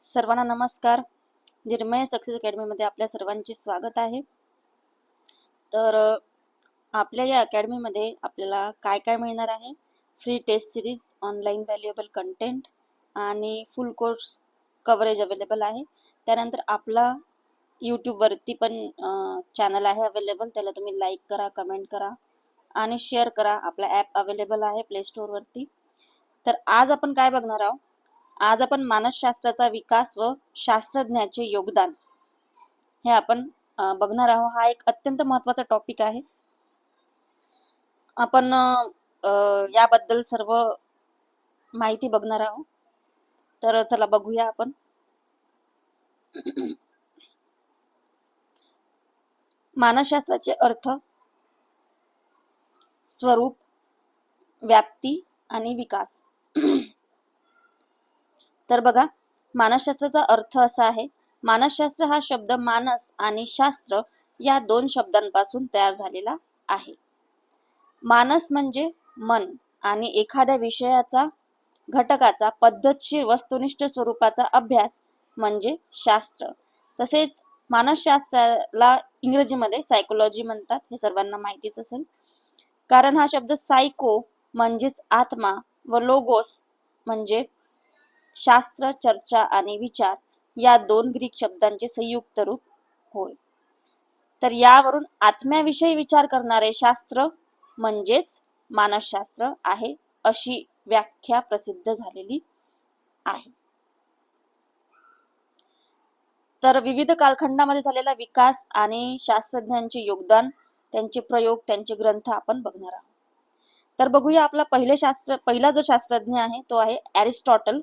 सर्वांना नमस्कार. निर्मय सक्सेस अकॅडमीमध्ये आपल्या सर्वांचे स्वागत आहे. तर आपल्या या अकॅडमीमध्ये आपल्याला काय काय मिळणार आहे? Free test series, online valuable content आणि फुल कोर्स कव्हरेज अवेलेबल आहे. त्यानंतर आपला यूट्यूबवरती पण चॅनल आहे अवेलेबल. त्याला तुम्ही लाईक करा, कमेंट करा आणि शेअर करा. आपला ॲप अवेलेबल आहे प्ले स्टोअरवरती. तर आज आपण काय बघणार आहोत? आज आपण मानसशास्त्राचा विकास व शास्त्रज्ञाचे योगदान हे आपण बघणार आहोत. हा एक अत्यंत महत्त्वाचा टॉपिक आहे. आपण याबद्दल सर्व माहिती बघणार आहोत. तर चला बघूया आपण. मानसशास्त्राचे अर्थ, स्वरूप, व्याप्ती आणि विकास. तर बघा, मानसशास्त्राचा अर्थ असा आहे. मानसशास्त्र हा शब्द मानस आणि शास्त्र या दोन शब्दांपासून तयार झालेला आहे. मानस म्हणजे मन आणि एखाद्या विषयाचा घटकाचा पद्धतशीर वस्तुनिष्ठ स्वरूपाचा अभ्यास म्हणजे शास्त्र. तसेच मानसशास्त्राला इंग्रजीमध्ये सायकोलॉजी म्हणतात, हे सर्वांना माहितीच असेल. कारण हा शब्द सायको म्हणजेच आत्मा व लोगोस म्हणजे शास्त्र, चर्चा आणि विचार या दोन ग्रीक शब्दांचे संयुक्त रूप होय. तर यावरून आत्म्याविषयी विचार करणारे शास्त्र म्हणजेच मानसशास्त्र आहे, अशी व्याख्या प्रसिद्ध झालेली आहे. तर विविध कालखंडामध्ये झालेला विकास आणि शास्त्रज्ञांचे योगदान, त्यांचे प्रयोग, त्यांचे ग्रंथ आपण बघणार आहोत. तर बघूया, आपला पहिला जो शास्त्रज्ञ आहे तो आहे ॲरिस्टॉटल.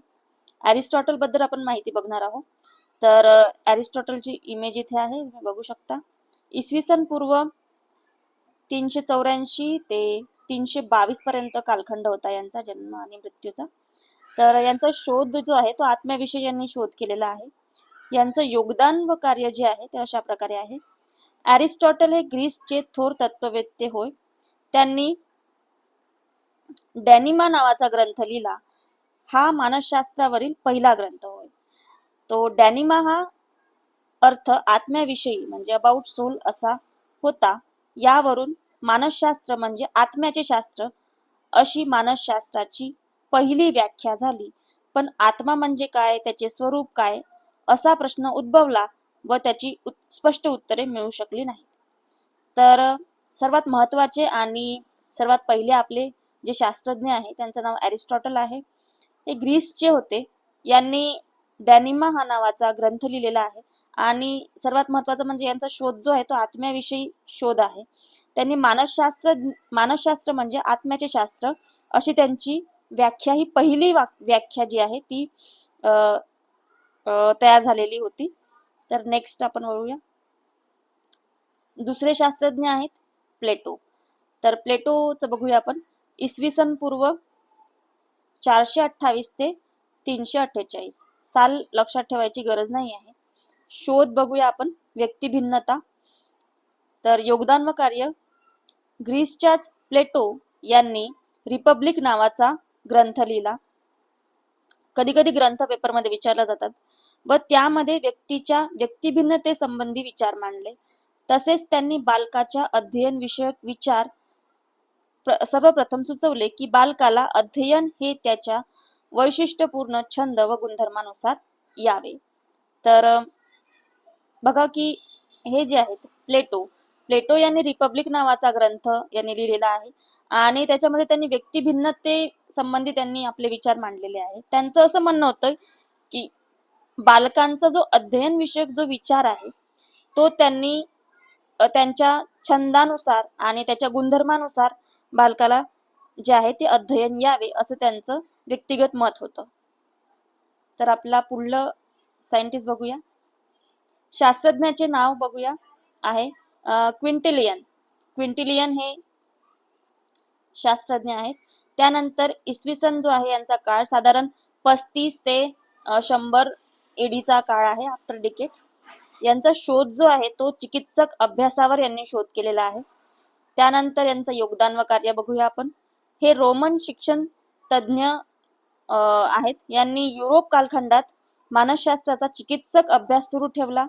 ॲरिस्टॉटल बद्दल आपण माहिती बघणार आहोत. तर ॲरिस्टॉटलची इमेज इथे आहे, तुम्ही बघू शकता. इसवी सन पूर्व 384 ते 322 पर्यंत कालखंड होता यांचा जन्म आणि मृत्यूचा. तर यांचा शोध जो आहे तो आत्म्याविषयी यांनी शोध केलेला आहे. यांचं योगदान व कार्य जे आहे ते अशा प्रकारे आहे. ॲरिस्टॉटल हे ग्रीसचे थोर तत्ववेत्ते होय. त्यांनी डॅनिमा नावाचा ग्रंथ लिहिला. हा मानसशास्त्रावरील पहिला ग्रंथ होय. तो डॅनिमा हा अर्थ आत्म्याविषयी म्हणजे अबाउट सोल असा होता. यावरून मानसशास्त्र म्हणजे आत्म्याचे शास्त्र अशी मानसशास्त्राची पहिली व्याख्या झाली. पण आत्मा म्हणजे काय, त्याचे स्वरूप काय असा प्रश्न उद्भवला व त्याची स्पष्ट उत्तरे मिळू शकली नाहीत. तर सर्वात महत्त्वाचे आणि सर्वात पहिले आपले जे शास्त्रज्ञ आहे त्यांचं नाव ॲरिस्टॉटल आहे. हे ग्रीसचे होते. यांनी डॅनिमा हा नावाचा ग्रंथ लिहिलेला आहे. आणि सर्वात महत्त्वाचं म्हणजे यांचा शोध जो आहे तो आत्म्याविषयी शोध आहे. त्यांनी मानसशास्त्र म्हणजे आत्म्याचे शास्त्र अशी त्यांची व्याख्या, ही पहिली व्याख्या जी आहे ती तयार झालेली होती. तर नेक्स्ट आपण वळूया. दुसरे शास्त्रज्ञ आहेत प्लेटो. तर प्लेटोचं बघूया आपण. इसवी सन पूर्व 428 ते 348 साल लक्षात ठेवायची गरज नाही आहे. शोध बघूया आपण. व्यक्तिभिन्नता. तर योगदान व कार्य. ग्रीसच्याच प्लेटो यांनी रिपब्लिक नावाचा ग्रंथ लिहिला. कधी कधी ग्रंथ पेपरमध्ये विचारला जातात व त्यामध्ये व्यक्तीच्या व्यक्तिभिन्नतेसंबंधी विचार मांडले. तसेच त्यांनी बालकाच्या अध्ययन विषयक विचार सर्वप्रथम सुचवले की बालकाला अध्ययन हे त्याच्या वैशिष्ट्यपूर्ण छंद व गुणधर्मानुसार यावे. तर बघा की हे जे आहेत प्लेटो यांनी रिपब्लिक नावाचा ग्रंथ यांनी लिहिलेला आहे आणि त्याच्यामध्ये त्यांनी व्यक्तिभिन्नते संबंधी त्यांनी आपले विचार मांडलेले आहेत. त्यांचं असं म्हणणं होतं की बालकांचा जो अध्ययन विषयक जो विचार आहे तो त्यांनी त्यांच्या छंदानुसार आणि त्याच्या गुणधर्मानुसार बालकाला जे आहे ते अध्ययन यावे असं त्यांचं व्यक्तिगत मत होतं. तर आपला पुढलं सायंटिस्ट बघूया. शास्त्रज्ञाचे नाव बघूया आहे क्विंटिलियन हे शास्त्रज्ञ आहेत. त्यानंतर इसवी सन जो आहे यांचा काळ साधारण 35 ते 100 एडीचा काळ आहे, आफ्टर डिकेड. यांचा शोध जो आहे तो चिकित्सक अभ्यासावर यांनी शोध केलेला आहे. त्यानंतर यांचं योगदान व कार्य बघूया आपण. हे रोमन शिक्षण तज्ञ आहेत. यांनी युरोप कालखंडात मानसशास्त्राचा चिकित्सक अभ्यास सुरू ठेवला.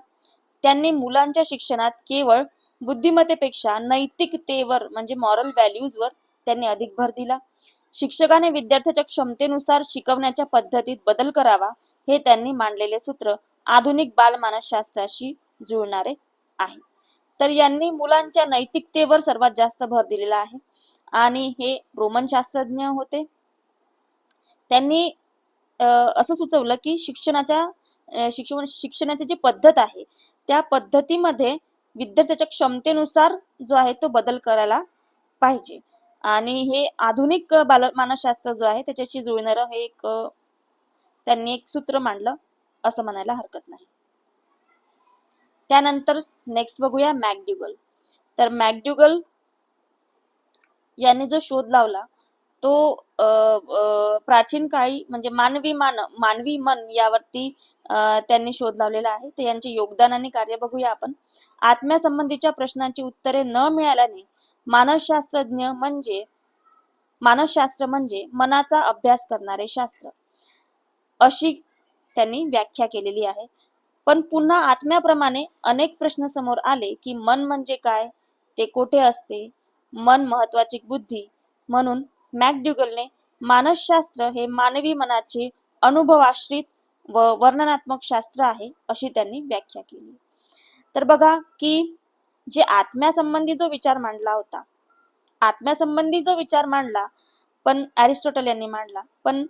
त्यांनी मुलांच्या शिक्षणात केवळ बुद्धिमत्तेपेक्षा नैतिकतेवर म्हणजे मॉरल व्हॅल्यूजवर त्यांनी अधिक भर दिला. शिक्षकाने विद्यार्थ्याच्या क्षमतेनुसार शिकवण्याच्या पद्धतीत बदल करावा हे त्यांनी मांडलेले सूत्र आधुनिक बालमानसशास्त्राशी जुळणारे आहे. तर यांनी मुलांच्या नैतिकतेवर सर्वात जास्त भर दिलेला आहे आणि हे रोमन शास्त्रज्ञ होते. त्यांनी असं सुचवलं की शिक्षणाची जी पद्धत आहे त्या पद्धतीमध्ये विद्यार्थ्याच्या क्षमतेनुसार जो आहे तो बदल करायला पाहिजे आणि हे आधुनिक मानसशास्त्र जो आहे त्याच्याशी जुळणारं हे त्यांनी एक सूत्र मांडलं असं म्हणायला हरकत नाही. त्यानंतर नेक्स्ट बघूया मॅकडुगल. तर मॅकडुगल यांनी जो शोध लावला तो प्राचीन काळी म्हणजे मानवी मन यावरती त्यांनी शोध लावलेला आहे. तर यांचे योगदान आणि कार्य बघूया आपण. आत्म्यासंबंधीच्या प्रश्नांची उत्तरे न मिळाल्याने मानसशास्त्र म्हणजे मनाचा अभ्यास करणारे शास्त्र अशी त्यांनी व्याख्या केलेली आहे. पण पुन्हा आत्म्याप्रमाणे अनेक प्रश्न समोर आले की मन म्हणजे काय, ते कोठे असते, मन महत्वाची बुद्धी. म्हणून मॅकडुगलने मानसशास्त्र हे मानवी मनाचे अनुभवाश्रित व वर्णनात्मक शास्त्र आहे अशी त्यांनी व्याख्या केली. तर बघा की जे आत्म्यासंबंधी जो विचार मांडला पण अरिस्टॉटल यांनी मांडला, पण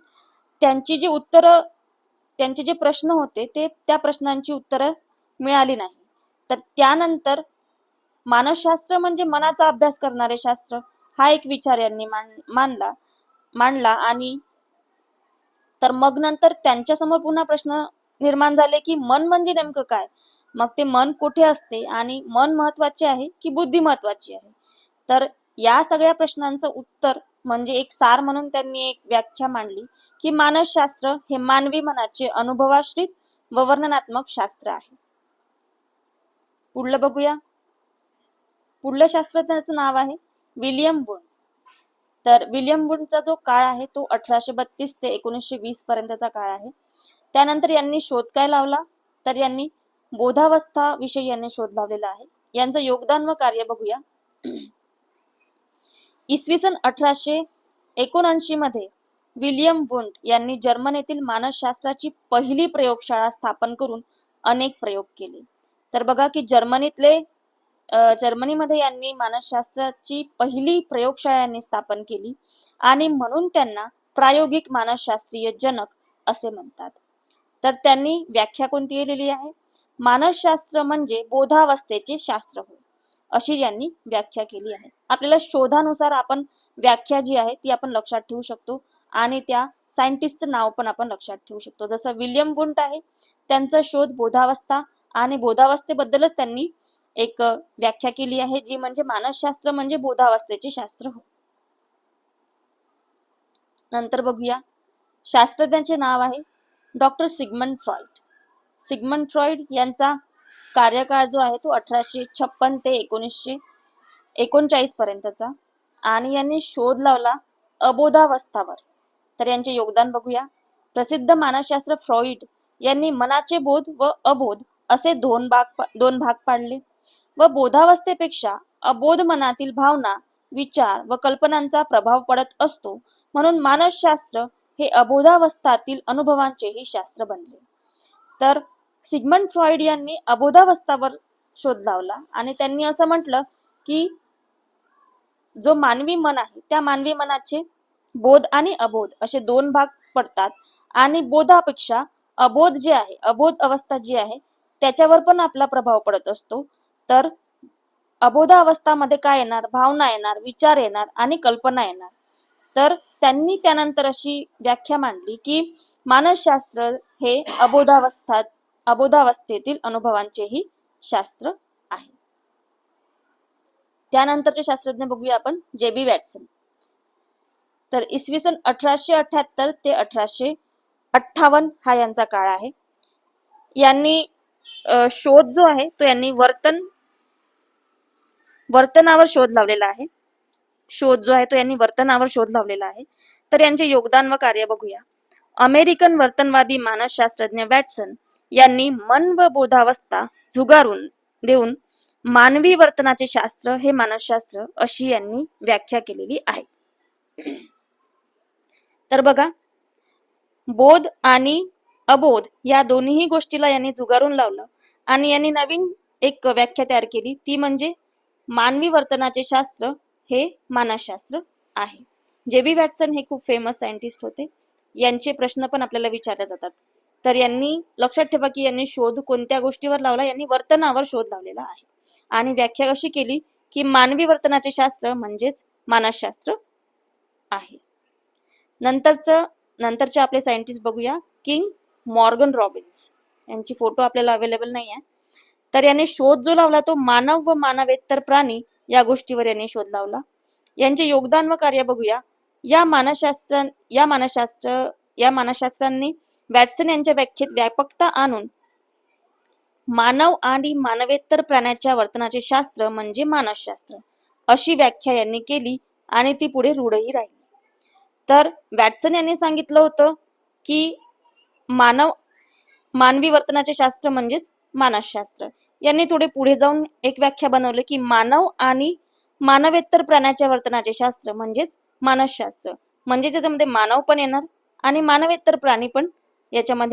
त्यांची जी उत्तरं त्यांचे जे प्रश्न होते ते त्या प्रश्नांची उत्तरं मिळाली नाही. तर त्यानंतर मानसशास्त्र म्हणजे मनाचा अभ्यास करणारे शास्त्र हा एक विचार यांनी मांडला आणि तर मग नंतर त्यांच्यासमोर पुन्हा प्रश्न निर्माण झाले की मन म्हणजे नेमकं काय, मग ते मन कुठे असते आणि मन महत्वाचे आहे की बुद्धी महत्वाची आहे. तर या सगळ्या प्रश्नांचं उत्तर म्हणजे एक सार म्हणून त्यांनी एक व्याख्या मांडली की मानसशास्त्र हे मानवी मनाचे अनुभवाश्रित व वर्णनात्मक शास्त्र आहे. पुढलं बघूया. पुढल्या शास्त्रज्ञाचं नाव आहे विल्यम वुंड. तर विल्यम वुंडचा जो काळ आहे तो 1832 ते 1920 पर्यंतचा काळ आहे. त्यानंतर यांनी शोध काय लावला, तर यांनी बोधावस्था विषयी यांनी शोध लावलेला आहे. यांचं योगदान व कार्य बघूया. इसवी सन 1879 मध्ये विल्यम वुंड यांनी जर्मनीतील मानसशास्त्राची पहिली प्रयोगशाळा स्थापन करून अनेक प्रयोग केले. तर बघा की जर्मनीमध्ये यांनी मानसशास्त्राची पहिली प्रयोगशाळा यांनी स्थापन केली आणि म्हणून त्यांना प्रायोगिक मानसशास्त्रीय जनक असे म्हणतात. तर त्यांनी व्याख्या कोणती केलेली आहे, मानसशास्त्र म्हणजे बोधावस्थेचे शास्त्र होय अशी यांनी व्याख्या केली आहे. आपल्याला शोधानुसार आपण व्याख्या जी आहे ती आपण लक्षात ठेवू शकतो आणि त्या सायंटिस्टचं नाव पण आपण लक्षात ठेवू शकतो. जसं विल्यम वुंड आहे त्यांचा शोध बोधावस्था आणि बोधावस्थेबद्दलच त्यांनी एक व्याख्या केली आहे जी म्हणजे मानसशास्त्र म्हणजे बोधावस्थेचे शास्त्र होय. नंतर बघूया शास्त्रज्ञाचे नाव आहे doctor Sigmund Freud. Sigmund Freud यांचा कार्यकाळ जो आहे तो 1856 ते 1939 पर्यंतचा आणि यांनी शोध लावला अबोधावस्थावर. तर यांचे योगदान बघूया. प्रसिद्ध मानसशास्त्र फ्रॉइड यांनी मनाचे बोध व अबोध असे दोन भाग पाडले व बोधावस्थेपेक्षा अबोध मनातील भावना, विचार व कल्पनांचा प्रभाव पडत असतो म्हणून मानसशास्त्र हे अबोधावस्थातील अनुभवांचेही शास्त्र बनले. तर सिगमंड फ्रॉइड यांनी अबोधावस्थावर शोध लावला आणि त्यांनी असं म्हटलं की जो मानवी मन आहे त्या मानवी मनाचे बोध आणि अबोध असे दोन भाग पडतात आणि बोधापेक्षा अबोध जे आहे, अबोध अवस्था जी आहे त्याच्यावर पण आपला प्रभाव पडत असतो. तर अबोधावस्थामध्ये काय येणार, भावना येणार, विचार येणार आणि कल्पना येणार. तर त्यांनी त्यानंतर अशी व्याख्या मांडली की मानसशास्त्र हे अबोधावस्थेतील अनुभवांचेही शास्त्र आहे. त्यानंतरचे शास्त्रज्ञ बघूया आपण जे.बी. वॅटसन. तर इसवी सन 1878 ते 1858 हा यांचा काळ आहे. यांनी शोध जो आहे तो यांनी वर्तनावर शोध लावलेला आहे. शोध जो आहे तो यांनी वर्तनावर शोध लावलेला आहे. तर यांचे योगदान व कार्य बघूया. अमेरिकन वर्तनवादी मानसशास्त्रज्ञ वॅटसन यांनी मन व बोधावस्था झुगारून देऊन मानवी वर्तनाचे शास्त्र हे मानसशास्त्र अशी यांनी व्याख्या केलेली आहे. तर बघा, बोध आणि अबोध या दोन्ही गोष्टीला यांनी झुगारून लावलं आणि यांनी नवीन एक व्याख्या तयार केली, ती म्हणजे मानवी वर्तनाचे शास्त्र हे मानसशास्त्र आहे. जे.बी. वॅटसन हे खूप फेमस सायंटिस्ट होते. यांचे प्रश्न पण आपल्याला विचारले जातात. तर यांनी लक्षात ठेवा की यांनी शोध कोणत्या गोष्टीवर लावला, यांनी वर्तनावर शोध लावलेला आहे आणि व्याख्या अशी केली की मानवी वर्तनाचे शास्त्र म्हणजेच मानसशास्त्र आहे. नंतरचे आपले सायंटिस्ट बघूया. किंग मॉर्गन रॉबिन्स यांची फोटो आपल्याला अवेलेबल नाही आहे. तर याने शोध जो लावला तो मानव व मानवेतर प्राणी या गोष्टीवर यांनी शोध लावला. यांचे योगदान व कार्य बघूया. या मानसशास्त्रांनी वॅटसन यांच्या व्याख्येत व्यापकता आणून मानव आणि मानवेतर प्राण्याच्या वर्तनाचे शास्त्र म्हणजे मानसशास्त्र अशी व्याख्या यांनी केली आणि ती पुढे रूढही राहिली. तर वॅटसन यांनी सांगितलं होतं की मानवी वर्तनाचे शास्त्र म्हणजेच मानसशास्त्र. यांनी थोडे पुढे जाऊन एक व्याख्या बनवली की मानव आणि मानवेतर प्राण्याच्या वर्तनाचे शास्त्र म्हणजेच मानसशास्त्र. म्हणजे त्याच्यामध्ये मानव पण येणार आणि मानवेतर प्राणी पण याच्यामध्ये